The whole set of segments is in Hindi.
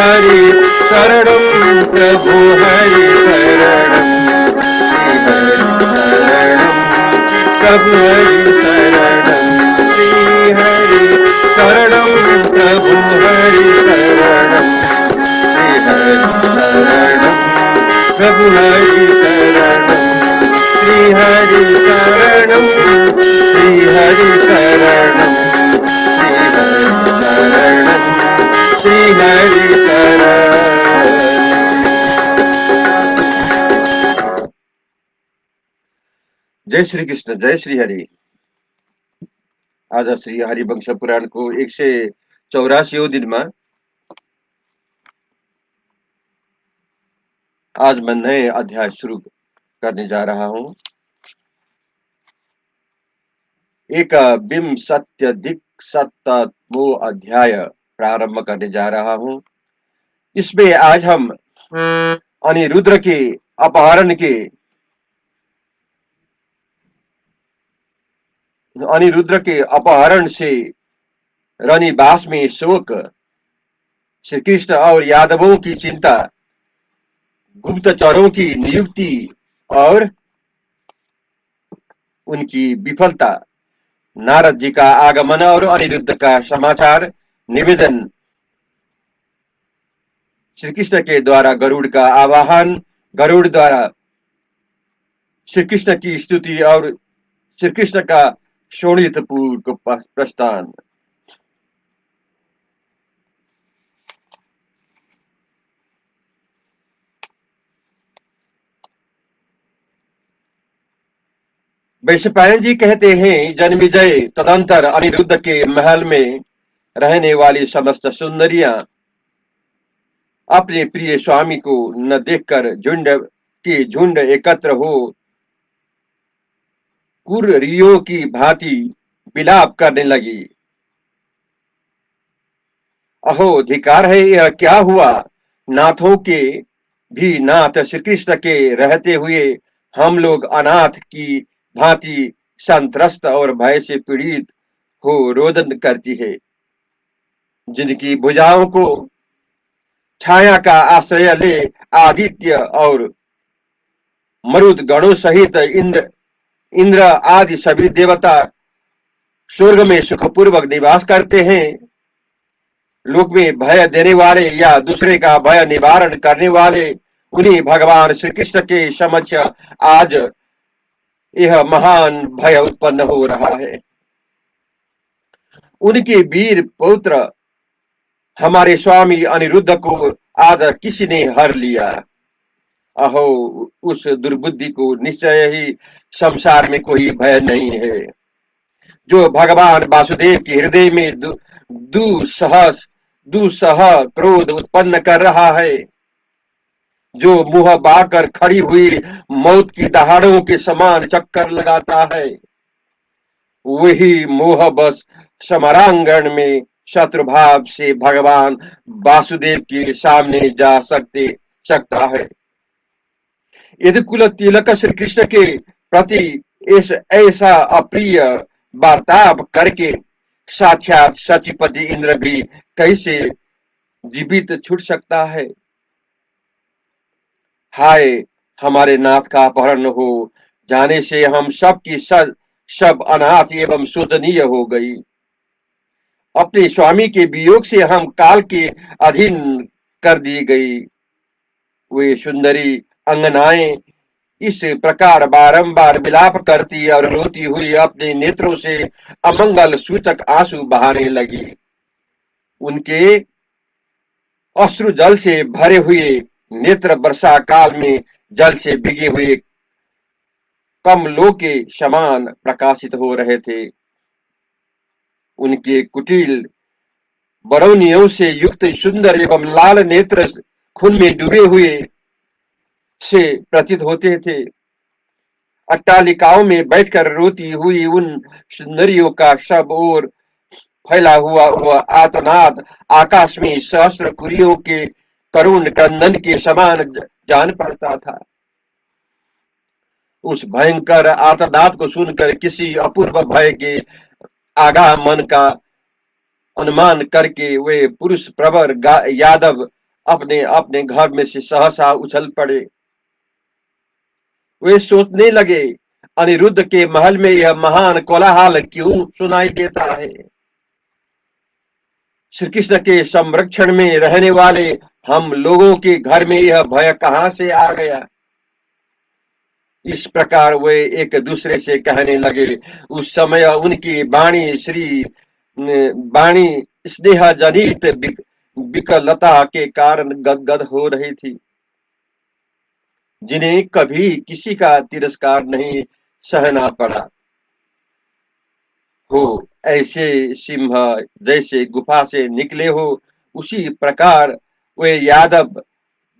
हरि शरणं प्रभु हरि शरणं प्रभु हरि शरणं श्री हरि शरणं प्रभु हरि शरणं श्री हरि शरणं प्रभु हरि शरणं श्री हरि शरणं श्री हरि शरणं श्री हरि शरणं। जय श्री कृष्ण, जय श्री हरि। आज श्री हरिवंश पुराण को 184 दिन में आज मैं नए अध्याय शुरू करने जा रहा हूं। एक विंशत्यधिक शतमो अध्याय प्रारंभ करने जा रहा हूं। इसमें आज हम अनिरुद्ध के अपहरण के अनिरुद्ध के अपहरण से रनिवास में शोक, श्री कृष्ण और यादवों की चिंता, गुप्तचरों की नियुक्ति और उनकी विफलता, नारद जी का आगमन और अनिरुद्ध का समाचार निवेदन, श्री कृष्ण के द्वारा गरुड़ का आवाहन, गरुड़ द्वारा श्री कृष्ण की स्तुति और श्री कृष्ण का शोणितपूर्वक प्रस्थान। वैशंपायन जी कहते हैं, जन्मेजय तदंतर अनिरुद्ध के महल में रहने वाली समस्त सुंदरियां अपने प्रिय स्वामी को न देखकर झुंड एकत्र हो कुर्रियों की भांति विलाप करने लगी। अहो धिकार है, यह क्या हुआ? नाथों के भी नाथ श्री कृष्ण के रहते हुए हम लोग अनाथ की भांति संत्रस्त और भय से पीड़ित हो रोदन करती है। जिनकी भुजाओं को छाया का आश्रय ले आदित्य और मरुद गणों सहित इंद्र आदि सभी देवता स्वर्ग में सुखपूर्वक निवास करते हैं। लोक में भय देने वाले या दूसरे का भय निवारण करने वाले उन्हीं भगवान श्री कृष्ण के समक्ष आज यह महान भय उत्पन्न हो रहा है। उनके वीर पुत्र हमारे स्वामी अनिरुद्ध को आज किसी ने हर लिया। अहो उस दुर्बुद्धि को निश्चय ही संसार में कोई भय नहीं है। जो भगवान वासुदेव के हृदय में दुसह क्रोध उत्पन्न कर रहा है, जो मुंह बाकर खड़ी हुई मौत की दहाड़ों के समान चक्कर लगाता है, वही मोह बस समरांगण में शत्रुभाव से भगवान वासुदेव के सामने जा सकता है। यदि कुल तिलक श्री कृष्ण के प्रति ऐसा अप्रिय वार्ताव करके साक्षात सचिपति इंद्र भी कैसे जीवित छूट सकता है? हाय, हमारे नाथ का अपहरण हो जाने से हम सब की सब अनाथ एवं शोचनीय हो गई। अपने स्वामी के वियोग से हम काल के अधीन कर दी गई। वे सुंदरी अंगनाएं इस प्रकार बारंबार विलाप करती और रोती हुई अपने नेत्रों से अमंगल सूचक आंसू बहाने लगी। उनके अश्रु जल से भरे हुए नेत्र वर्षा काल में जल से भिगे हुए कमलों के समान प्रकाशित हो रहे थे। उनके कुटिल बरौनियों से युक्त सुंदर एवं लाल नेत्र खून में डूबे हुए से प्रतीत होते थे। अट्टालिकाओं में बैठकर रोती हुई उन सुंदरियों का सब ओर फैला हुआ वह आर्तनाद आकाश में सहस्त्र कुरियों के करुण क्रंदन के समान जान पड़ता था। उस भयंकर आर्तनाद को सुनकर किसी अपूर्व भय के आगामन का अनुमान करके वे पुरुष प्रवर यादव अपने अपने घर में से सहसा उछल पड़े। वे सोचने लगे, अनिरुद्ध के महल में यह महान कोलाहल क्यों सुनाई देता है? श्री कृष्ण के संरक्षण में रहने वाले हम लोगों के घर में यह भय कहां से आ गया? इस प्रकार वे एक दूसरे से कहने लगे। उस समय उनकी वाणी स्नेह जनित विकलता के कारण गदगद हो रही थी, जिन्हें कभी किसी का तिरस्कार नहीं सहना पड़ा हो। ऐसे सिंह जैसे गुफा से निकले हो, उसी प्रकार वे यादव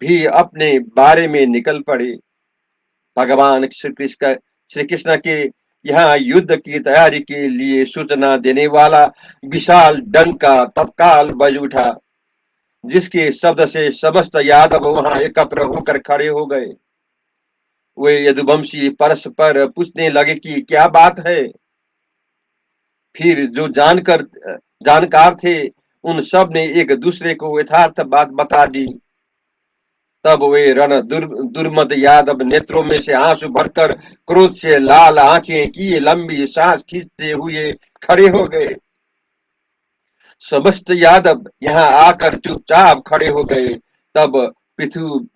भी अपने बारे में निकल पड़े। भगवान श्री कृष्ण के यहाँ युद्ध की तैयारी के लिए सूचना देने वाला विशाल डंका तत्काल बज उठा, जिसके शब्द से समस्त यादव वहां एकत्र होकर खड़े हो गए। वे यदुवंशी परस्पर पूछने लगे कि क्या बात है। फिर जो जानकार थे, उन सब ने एक दूसरे को यथार्थ बात बता दी। तब वे दुर्मद यादव नेत्रों में से आंसू भरकर क्रोध से लाल आंखें किए लंबी सांस खींचते हुए खड़े हो गए। समस्त यादव यहाँ आकर चुपचाप खड़े हो गए। तब पृथु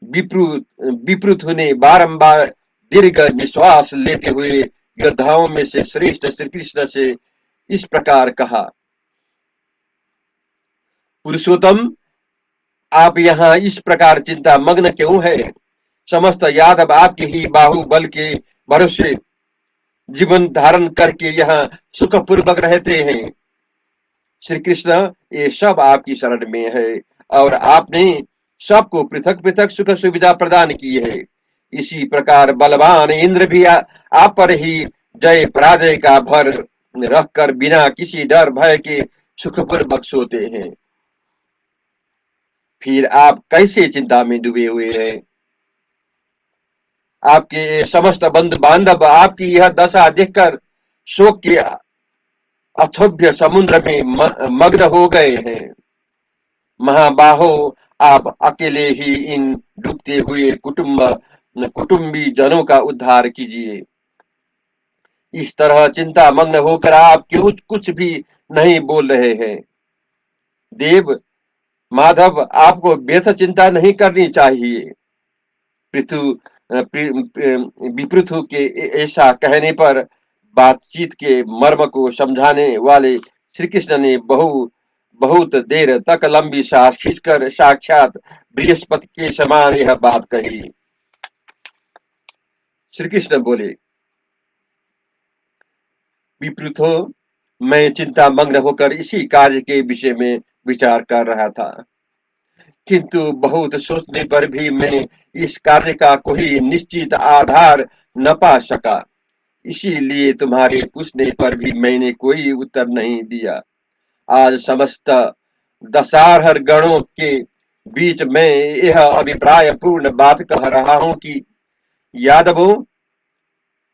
विपृथु ने बारंबार दीर्घ निश्वास लेते हुए योद्धाओं में से श्रेष्ठ श्री कृष्ण से इस प्रकार कहा, पुरुषोत्तम, आप यहाँ इस प्रकार चिंता मग्न क्यों है? समस्त यादव आपके ही बाहुबल के भरोसे जीवन धारण करके यहाँ सुखपूर्वक रहते हैं। श्री कृष्ण, ये सब आपकी शरण में है और आपने सबको पृथक पृथक सुख सुविधा प्रदान की है। इसी प्रकार बलवान इंद्र भी आप पर ही जय पराजय का भर रखकर बिना किसी डर भय के सुखपूर्वक सोते हैं। फिर आप कैसे चिंता में डूबे हुए हैं? आपके समस्त बंधु बांधव आपकी यह दशा देखकर शोक के अक्षोभ्य समुद्र में मग्न हो गए हैं। महाबाहो, आप अकेले ही इन डूबते हुए कुटुंबी जनों का उद्धार कीजिए। इस तरह चिंता मग्न होकर आप क्यों कुछ भी नहीं बोल रहे हैं? देव माधव, आपको व्यर्थ चिंता नहीं करनी चाहिए। विपृथु के ऐसा कहने पर बातचीत के मर्म को समझाने वाले श्री कृष्ण ने बहुत देर तक लंबी सांस खींचकर साक्षात बृहस्पति के समान यह बात कही। श्री कृष्ण बोले, विपृथो, मैं चिंता मग्न होकर इसी कार्य के विषय में विचार कर रहा था, किंतु बहुत सोचने पर भी मैं इस कार्य का कोई निश्चित आधार न पा सका। इसीलिए तुम्हारे पूछने पर भी मैंने कोई उत्तर नहीं दिया। आज समस्त दशारहर गणों के बीच मैं यह अभिप्राय पूर्ण बात कह रहा हूं कि यादवों,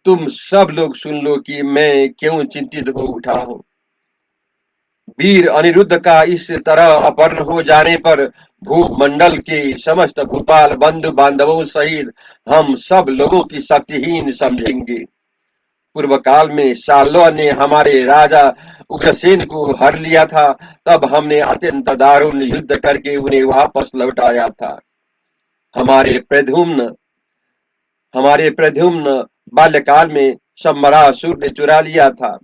तुम सब लोग सुन लो कि मैं क्यों चिंतित हो उठा हूं। वीर अनिरुद्ध का इस तरह अपहरण हो जाने पर भूमंडल के समस्त भूपाल बंधु बांधवों सहित हम सब लोगों की शक्तिहीन समझेंगे। पूर्व काल में साल्व ने हमारे राजा उग्रसेन को हर लिया था, तब हमने अत्यंत दारुण युद्ध करके उन्हें वापस लौटाया था। हमारे प्रद्युम्न बाल्यकाल में सम्रासुर ने चुरा लिया था,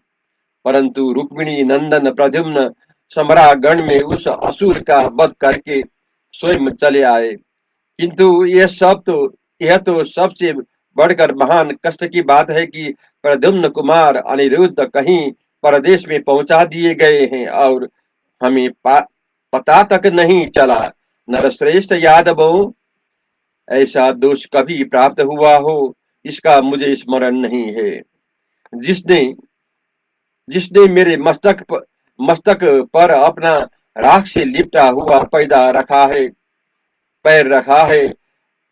परंतु रुक्मिणी नंदन प्रद्युम्न सम्रागण में उस असुर का वध करके स्वयं चले आए। किंतु यह तो सबसे बढ़कर महान कष्ट की बात है कि प्रद्युम्न कुमार अनिरुद्ध कहीं परदेश में पहुंचा दिए गए हैं और हमें पता तक नहीं चला। नरश्रेष्ठ यादवों, ऐसा दोष कभी प्राप्त हुआ हो इसका मुझे स्मरण नहीं है। जिसने जिसने मेरे मस्तक पर अपना राख से लिपटा हुआ पैर रखा है,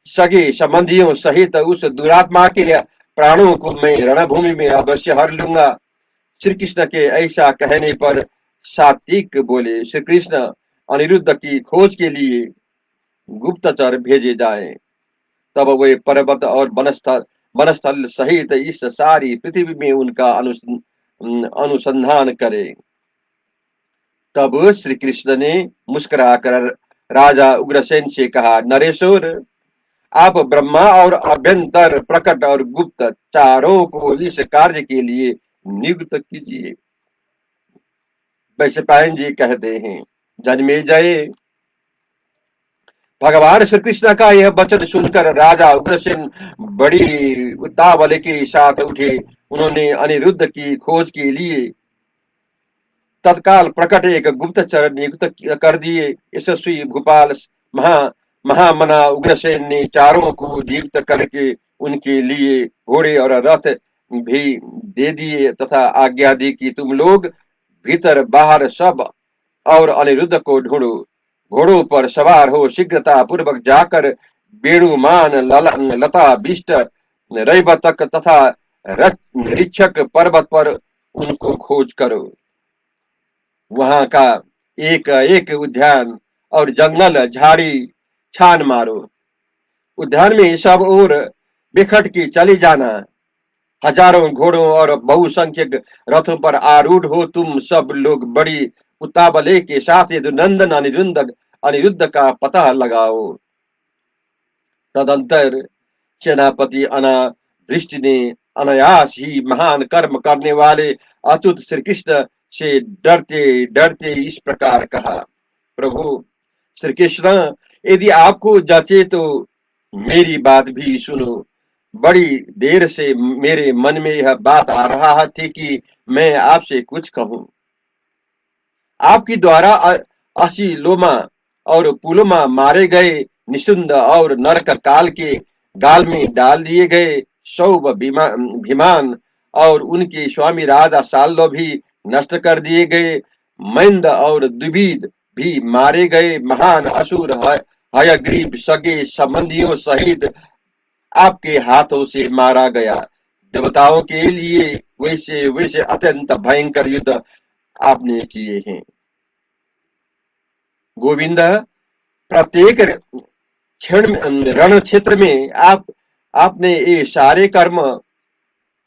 सगे संबंधियों सहित उस दुरात्मा के प्राणों को मैं रणभूमि में अवश्य हर लूंगा। श्री कृष्ण के ऐसा कहने पर सात्विक बोले, श्री कृष्ण, अनिरुद्ध की खोज के लिए गुप्तचर भेजे जाएं। तब वे पर्वत और वनस्थल सहित इस सारी पृथ्वी में उनका अनुसंधान करें। तब श्री कृष्ण ने मुस्कुराकर राजा उग्रसेन से कहा, नरेश्वर, आप ब्रह्मा और अभ्यंतर, प्रकट और गुप्त चारों को इस कार्य के लिए नियुक्त कीजिए। वैशंपायन जी कहते हैं, जन्मेजय, भगवान श्री कृष्ण का यह वचन सुनकर राजा उग्रसेन बड़ी उतावली के साथ उठे। उन्होंने अनिरुद्ध की खोज के लिए तत्काल प्रकट एक गुप्तचर नियुक्त कर दिए। यशस्वी भूपाल महा महामना उग्रसेन ने चारों को नियुक्त करके उनके लिए घोड़े और रथ भी दे दिए तथा आज्ञा दी कि तुम लोग भीतर बाहर सब और अनिरुद्ध को ढूंढो। घोड़ों पर सवार हो शीघ्रता पूर्वक जाकर वेणुमान, लता, बिष्ट, रैवतक तथा ऋक्षक पर्वत पर उनको खोज करो। वहां का एक एक उद्यान और जंगल झाड़ी छान मारो। उद्यान में सब ओर बिखट के चले जाना। हजारों घोड़ों और बहुसंख्यक रथों पर आरूढ़ हो तुम सब लोग बड़ी उतावले के साथ यदुनंदन अनिरुद्ध का पता लगाओ। तदंतर सेनापति अनादृष्टि ने अनायास ही महान कर्म करने वाले अच्युत श्री कृष्ण से डरते डरते इस प्रकार कहा, प्रभु श्री कृष्ण, यदि आपको जचे तो मेरी बात भी सुनो। बड़ी देर से मेरे मन में यह बात आ रहा थी कि मैं आपसे कुछ कहूं। आपकी द्वारा असीलोमा और पुलोमा मारे गए निशुंद और नरक काल के गाल में डाल दिए गए सौभ भीमान और उनके स्वामी राजा साल्लो भी नष्ट कर दिए गए। मैंद और द्विविद भी मारे गए। महान असुर हयग्रीव सगे संबंधियों सहित आपके हाथों से मारा गया। देवताओं के लिए वैसे वैसे अत्यंत भयंकर युद्ध आपने किए हैं। गोविंद, प्रत्येक क्षण रण क्षेत्र में आपने ये सारे कर्म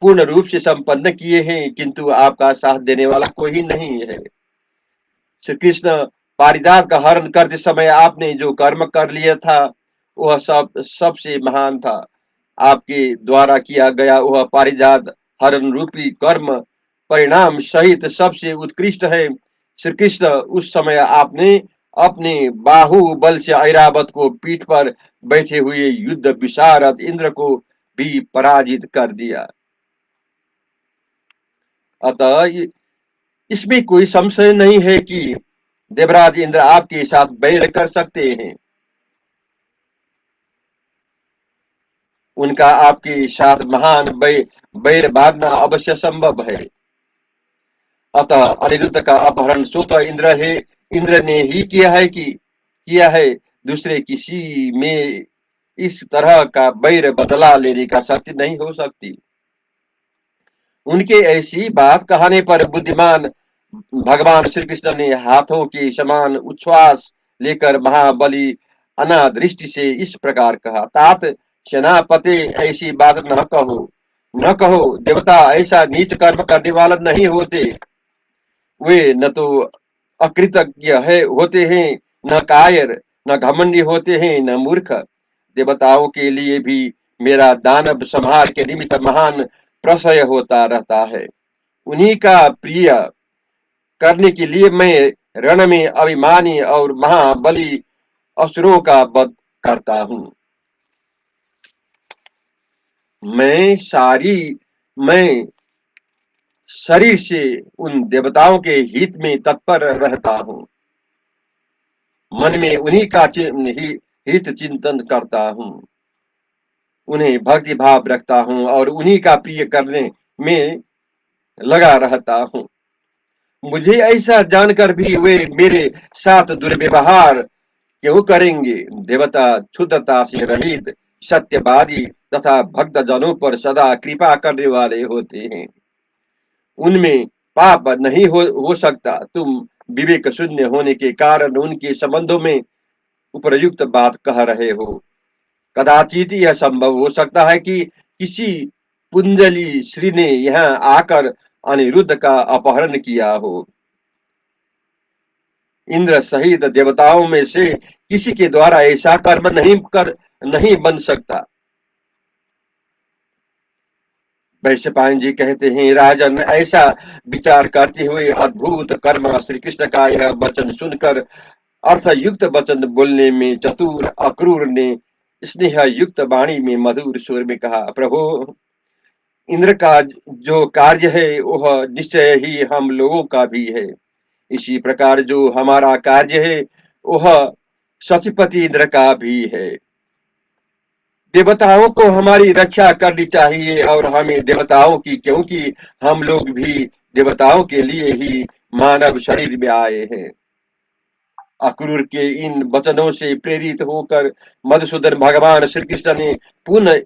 पूर्ण रूप से संपन्न किए हैं, किंतु आपका साथ देने वाला कोई नहीं है। श्री कृष्ण पारिजात का हरण करते समय आपने जो कर्म कर लिया था वह सबसे महान था। आपके द्वारा किया गया वह पारिजात हरण रूपी कर्म परिणाम सहित सबसे उत्कृष्ट है। श्री कृष्ण, उस समय आपने अपने बाहुबल से ऐरावत को पीठ पर बैठे हुए युद्ध विशारद इंद्र को भी पराजित कर दिया। अतः इसमें कोई संशय नहीं है कि देवराज इंद्र आपके साथ बैर कर सकते हैं। उनका आपके साथ महान बैर बांधना अवश्य संभव है। अतः अनिरुद्ध का अपहरण स्वतः इंद्र ने ही किया है। दूसरे किसी में इस तरह का बैर बदला लेने का शक्ति नहीं हो सकती। उनके ऐसी बात कहने पर बुद्धिमान भगवान श्री कृष्ण ने हाथों के समान उच्छ्वास लेकर महाबली अनादृष्टि से इस प्रकार कहा, तात सेनापति, ऐसी बात न कहो। देवता ऐसा नीच कर्म करने वाला नहीं होते। वे न तो अकृतज्ञ होते हैं, न कायर, न घमंडी होते हैं, न मूर्ख। देवताओं के लिए भी मेरा दानव संहार के निमित्त महान प्रशय होता रहता है। उन्हीं का प्रिय करने के लिए मैं रण में अभिमानी और महाबली असुरों का वध करता हूँ। मैं शरीर से उन देवताओं के हित में तत्पर रहता हूँ। मन में उन्हीं का हित चिंतन करता हूँ। उन्हें भक्ति भाव रखता हूँ और उन्हीं का प्रिय करने में लगा रहता हूँ। मुझे ऐसा जानकर भी वे मेरे साथ दुर्व्यवहार क्यों करेंगे। देवता क्षुद्रता से रहित, सत्यवादी तथा भक्त जनों पर सदा कृपा करने वाले होते हैं। उनमें पाप नहीं हो सकता। तुम विवेक शून्य होने के कारण उनके संबंधों में उपयुक्त बात कह रहे हो। कदाचित यह संभव हो सकता है कि किसी पुंजली श्री ने यहाँ आकर अनिरुद्ध का अपहरण किया हो। इंद्र सहित देवताओं में से किसी के द्वारा ऐसा कर्म नहीं बन सकता। वैश्यपायन जी कहते हैं, राजन, ऐसा विचार करते हुए अद्भुत कर्म श्री कृष्ण का यह वचन सुनकर अर्थ युक्त वचन बोलने में चतुर अक्रूर ने स्नेह युक्त वाणी में मधुर स्वर में कहा, प्रभु, इंद्र का जो कार्य है वह निश्चय ही हम लोगों का भी है। इसी प्रकार जो हमारा कार्य है वह सचिपति इंद्र का भी है। देवताओं को हमारी रक्षा करनी चाहिए और हमें देवताओं की, क्योंकि हम लोग भी देवताओं के लिए ही मानव शरीर में आए हैं। अक्रूर के इन वचनों से प्रेरित होकर मधुसूदन भगवान श्री कृष्ण ने पुनः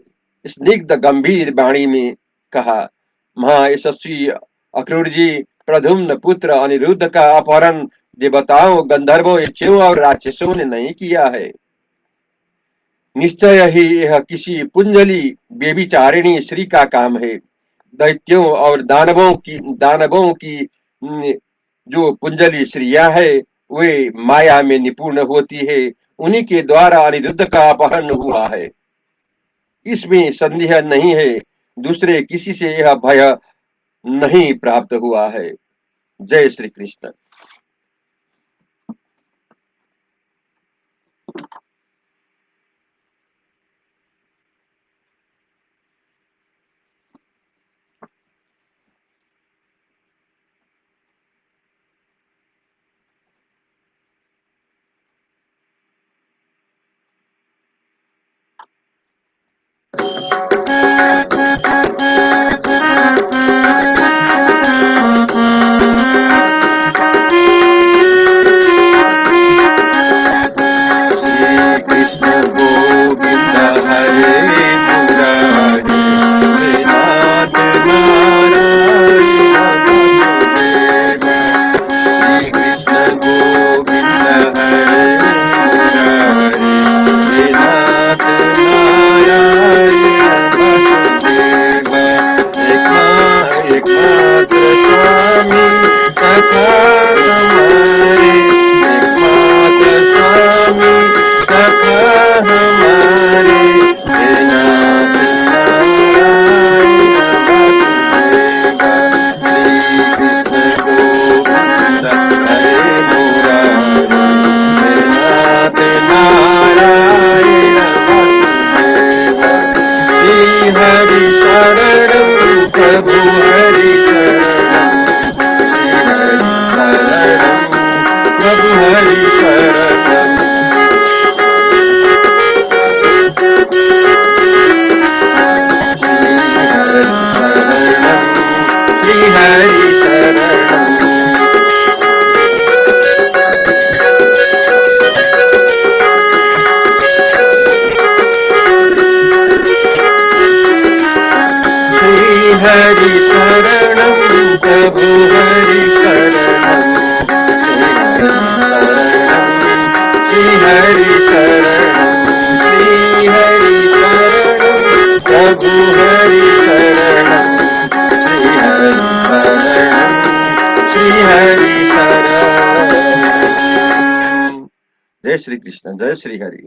स्निग्ध गंभीर वाणी में कहा, महायशस्वी अक्रूर जी, प्रद्युम्न पुत्र अनिरुद्ध का अपहरण देवताओं, गंधर्वों, यक्षों और राक्षसों ने नहीं किया है। निश्चय ही यह किसी पुंजली व्यभिचारिणी स्त्री का काम है। दैत्यों और दानवों की जो पुंजली स्त्रियां है वे माया में निपुण होती है, उन्हीं के द्वारा अनिरुद्ध का अपहरण हुआ है। इसमें संदेह नहीं है। दूसरे किसी से यह भय नहीं प्राप्त हुआ है। जय श्री कृष्ण। जय श्री कृष्ण, जय श्री हरि।